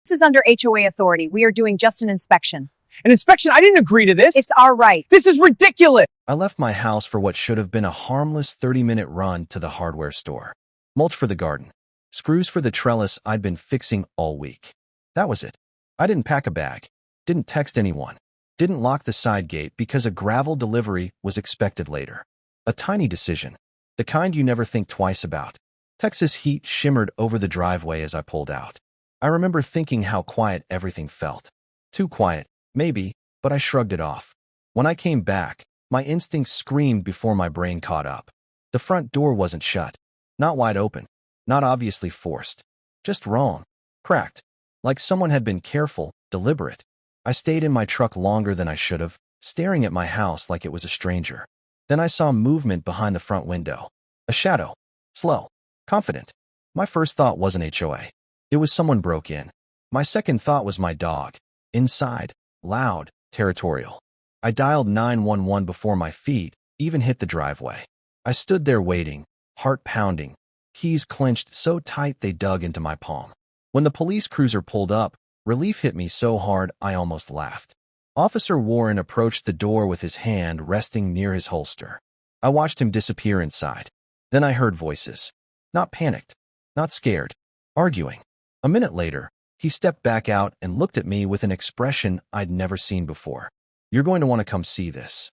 This is under HOA authority. We are doing just an inspection. An inspection? I didn't agree to this. It's our right. This is ridiculous. I left my house for what should have been a harmless 30-minute run to the hardware store. Mulch for the garden. Screws for the trellis I'd been fixing all week. That was it. I didn't pack a bag. Didn't text anyone. Didn't lock the side gate because a gravel delivery was expected later. A tiny decision. The kind you never think twice about. Texas heat shimmered over the driveway as I pulled out. I remember thinking how quiet everything felt. Too quiet, maybe, but I shrugged it off. When I came back, my instincts screamed before my brain caught up. The front door wasn't shut. Not wide open. Not obviously forced. Just wrong. Cracked. Like someone had been careful, deliberate. I stayed in my truck longer than I should have, staring at my house like it was a stranger. Then I saw movement behind the front window. A shadow. Slow. Confident. My first thought wasn't HOA. It was someone broke in. My second thought was my dog. Inside. Loud. Territorial. I dialed 911 before my feet even hit the driveway. I stood there waiting, heart pounding, keys clenched so tight they dug into my palm. When the police cruiser pulled up, relief hit me so hard I almost laughed. Officer Warren approached the door with his hand resting near his holster. I watched him disappear inside. Then I heard voices. Not panicked. Not scared. Arguing. A minute later, he stepped back out and looked at me with an expression I'd never seen before. You're going to want to come see this.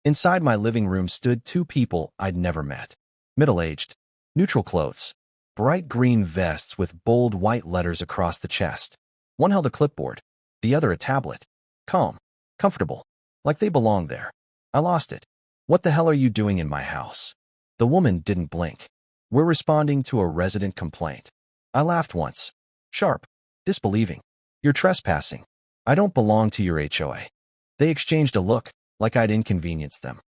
Inside my living room stood two people I'd never met. Middle-aged. Neutral clothes. Bright green vests with bold white letters across the chest. One held a clipboard. The other a tablet. Calm. Comfortable. Like they belonged there. I lost it. What the hell are you doing in my house? The woman didn't blink. We're responding to a resident complaint. I laughed once. Sharp. Disbelieving. You're trespassing. I don't belong to your HOA. They exchanged a look, like I'd inconvenienced them.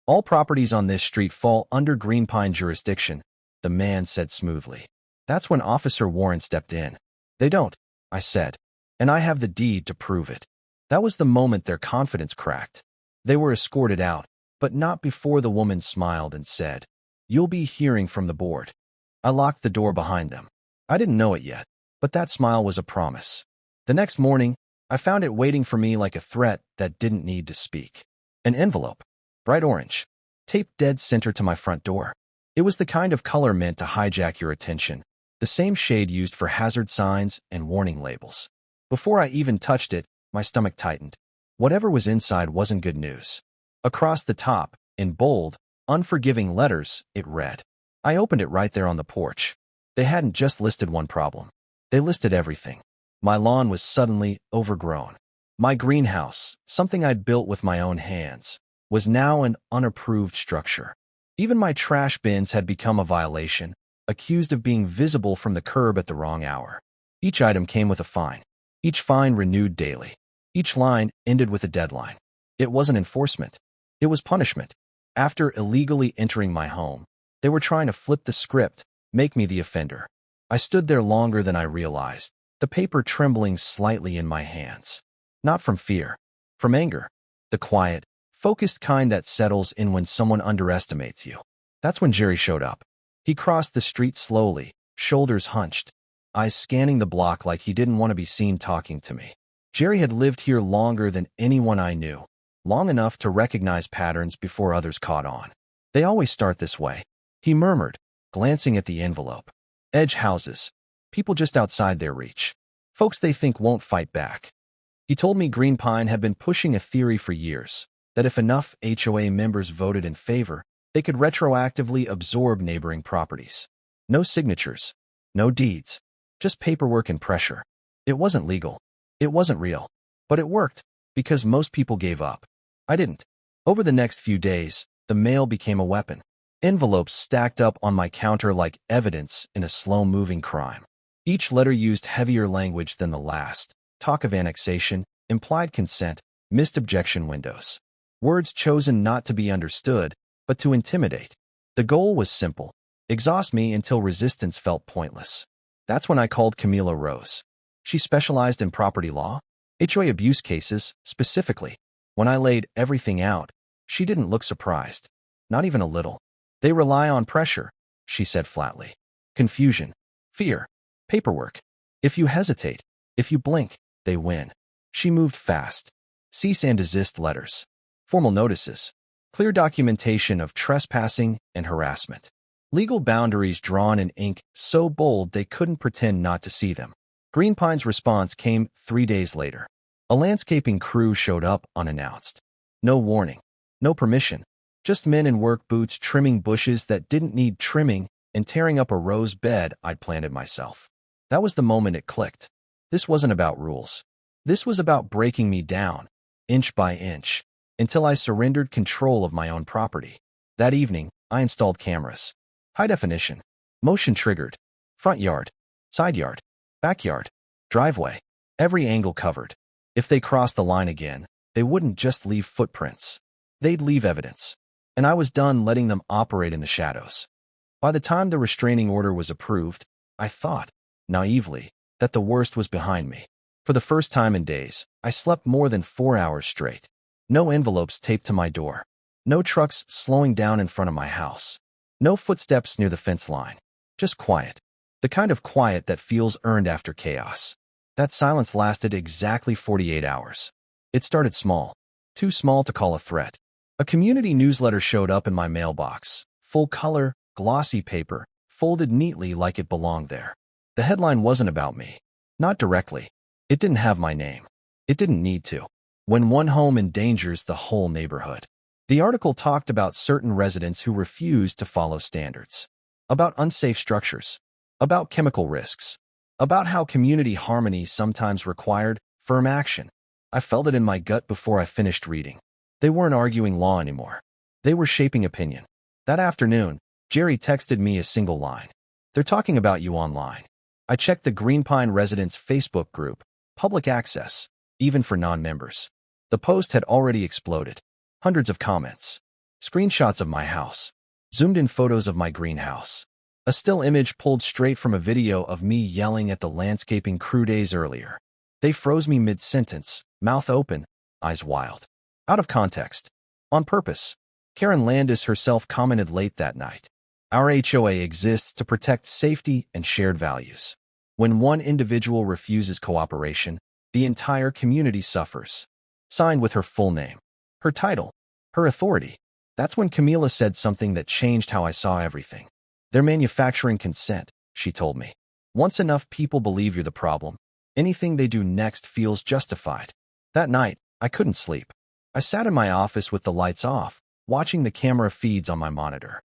All properties on this street fall under Green Pine jurisdiction, the man said smoothly. That's when Officer Warren stepped in. They don't, I said, and I have the deed to prove it. That was the moment their confidence cracked. They were escorted out, but not before the woman smiled and said, You'll be hearing from the board. I locked the door behind them. I didn't know it yet, but that smile was a promise. The next morning, I found it waiting for me like a threat that didn't need to speak. An envelope. Bright orange. Taped dead center to my front door. It was the kind of color meant to hijack your attention, the same shade used for hazard signs and warning labels. Before I even touched it, my stomach tightened. Whatever was inside wasn't good news. Across the top, in bold, unforgiving letters, it read. I opened it right there on the porch. They hadn't just listed one problem. They listed everything. My lawn was suddenly overgrown. My greenhouse, something I'd built with my own hands, was now an unapproved structure. Even my trash bins had become a violation, accused of being visible from the curb at the wrong hour. Each item came with a fine. Each fine renewed daily. Each line ended with a deadline. It wasn't enforcement. It was punishment. After illegally entering my home, they were trying to flip the script, make me the offender. I stood there longer than I realized, the paper trembling slightly in my hands. Not from fear, from anger. The quiet, focused kind that settles in when someone underestimates you. That's when Jerry showed up. He crossed the street slowly, shoulders hunched, eyes scanning the block like he didn't want to be seen talking to me. Jerry had lived here longer than anyone I knew, long enough to recognize patterns before others caught on. They always start this way, he murmured, glancing at the envelope. Edge houses. People just outside their reach. Folks they think won't fight back. He told me Green Pine had been pushing a theory for years, that if enough HOA members voted in favor, they could retroactively absorb neighboring properties. No signatures. No deeds. Just paperwork and pressure. It wasn't legal. It wasn't real. But it worked, because most people gave up. I didn't. Over the next few days, the mail became a weapon. Envelopes stacked up on my counter like evidence in a slow-moving crime. Each letter used heavier language than the last. Talk of annexation, implied consent, missed objection windows. Words chosen not to be understood, but to intimidate. The goal was simple. Exhaust me until resistance felt pointless. That's when I called Camila Rose. She specialized in property law, HOA abuse cases, specifically. When I laid everything out, she didn't look surprised. Not even a little. They rely on pressure, she said flatly. Confusion. Fear. Paperwork. If you hesitate, If you blink, they win. She moved fast. Cease and desist letters. Formal notices. Clear documentation of trespassing and harassment. Legal boundaries drawn in ink so bold they couldn't pretend not to see them. Green Pine's response came 3 days later. A landscaping crew showed up unannounced. No warning. No permission. Just men in work boots trimming bushes that didn't need trimming and tearing up a rose bed I'd planted myself. That was the moment it clicked. This wasn't about rules. This was about breaking me down, inch by inch, until I surrendered control of my own property. That evening, I installed cameras. High definition. Motion triggered. Front yard. Side yard. Backyard. Driveway. Every angle covered. If they crossed the line again, they wouldn't just leave footprints. They'd leave evidence. And I was done letting them operate in the shadows. By the time the restraining order was approved, I thought, naively, that the worst was behind me. For the first time in days, I slept more than 4 hours straight. No envelopes taped to my door. No trucks slowing down in front of my house. No footsteps near the fence line. Just quiet. The kind of quiet that feels earned after chaos. That silence lasted exactly 48 hours. It started small. Too small to call a threat. A community newsletter showed up in my mailbox. Full-color, glossy paper, folded neatly like it belonged there. The headline wasn't about me. Not directly. It didn't have my name. It didn't need to. When one home endangers the whole neighborhood. The article talked about certain residents who refused to follow standards. About unsafe structures. About chemical risks. About how community harmony sometimes required firm action. I felt it in my gut before I finished reading. They weren't arguing law anymore. They were shaping opinion. That afternoon, Jerry texted me a single line. They're talking about you online. I checked the Green Pine residents' Facebook group, public access, even for non-members. The post had already exploded. Hundreds of comments. Screenshots of my house. Zoomed-in photos of my greenhouse. A still image pulled straight from a video of me yelling at the landscaping crew days earlier. They froze me mid-sentence, mouth open, eyes wild. Out of context. On purpose. Karen Landis herself commented late that night. Our HOA exists to protect safety and shared values. When one individual refuses cooperation, the entire community suffers. Signed with her full name. Her title. Her authority. That's when Camila said something that changed how I saw everything. They're manufacturing consent, she told me. Once enough people believe you're the problem, anything they do next feels justified. That night, I couldn't sleep. I sat in my office with the lights off, watching the camera feeds on my monitor.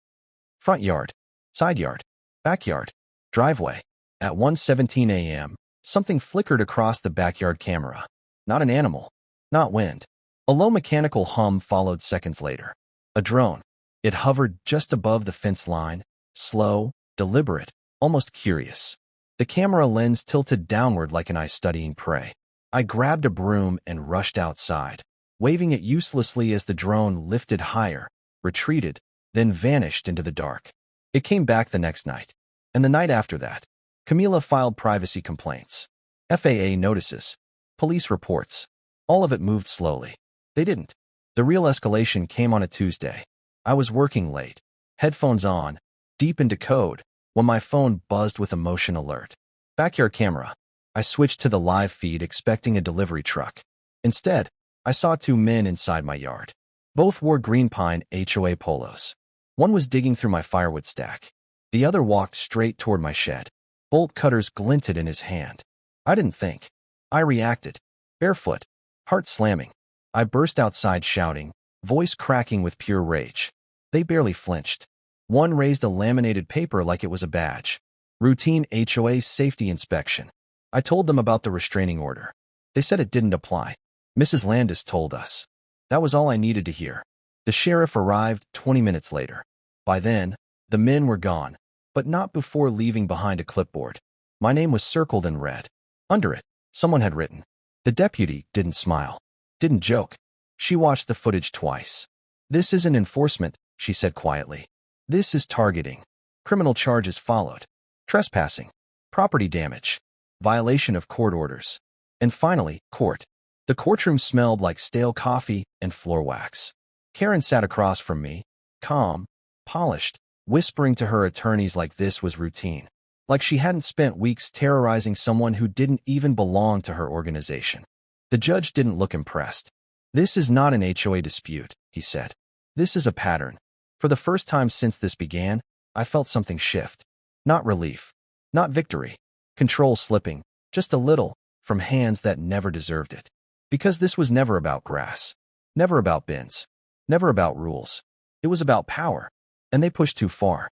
Front yard, side yard, backyard, driveway. At 1:17 a.m., something flickered across the backyard camera. Not an animal. Not wind. A low mechanical hum followed seconds later. A drone. It hovered just above the fence line, slow, deliberate, almost curious. The camera lens tilted downward like an eye studying prey. I grabbed a broom and rushed outside, waving it uselessly as the drone lifted higher, retreated, then vanished into the dark. It came back the next night. And the night after that. Camila filed privacy complaints. FAA notices. Police reports. All of it moved slowly. They didn't. The real escalation came on a Tuesday. I was working late, headphones on, deep into code, when my phone buzzed with a motion alert. Backyard camera. I switched to the live feed expecting a delivery truck. Instead, I saw 2 men inside my yard. Both wore Green Pine HOA polos. One was digging through my firewood stack. The other walked straight toward my shed. Bolt cutters glinted in his hand. I didn't think. I reacted. Barefoot. Heart slamming. I burst outside shouting, voice cracking with pure rage. They barely flinched. One raised a laminated paper like it was a badge. Routine HOA safety inspection. I told them about the restraining order. They said it didn't apply. Mrs. Landis told us. That was all I needed to hear. The sheriff arrived 20 minutes later. By then, the men were gone, but not before leaving behind a clipboard. My name was circled in red. Under it, someone had written. The deputy didn't smile. Didn't joke. She watched the footage twice. This isn't enforcement, she said quietly. This is targeting. Criminal charges followed. Trespassing. Property damage. Violation of court orders. And finally, court. The courtroom smelled like stale coffee and floor wax. Karen sat across from me, calm, polished, whispering to her attorneys like this was routine. like she hadn't spent weeks terrorizing someone who didn't even belong to her organization. The judge didn't look impressed. "This is not an HOA dispute," he said. "This is a pattern. For the first time since this began, I felt something shift. Not relief. Not victory. Control slipping, just a little, from hands that never deserved it. Because this was never about grass. Never about bins. Never about rules. It was about power. And they pushed too far.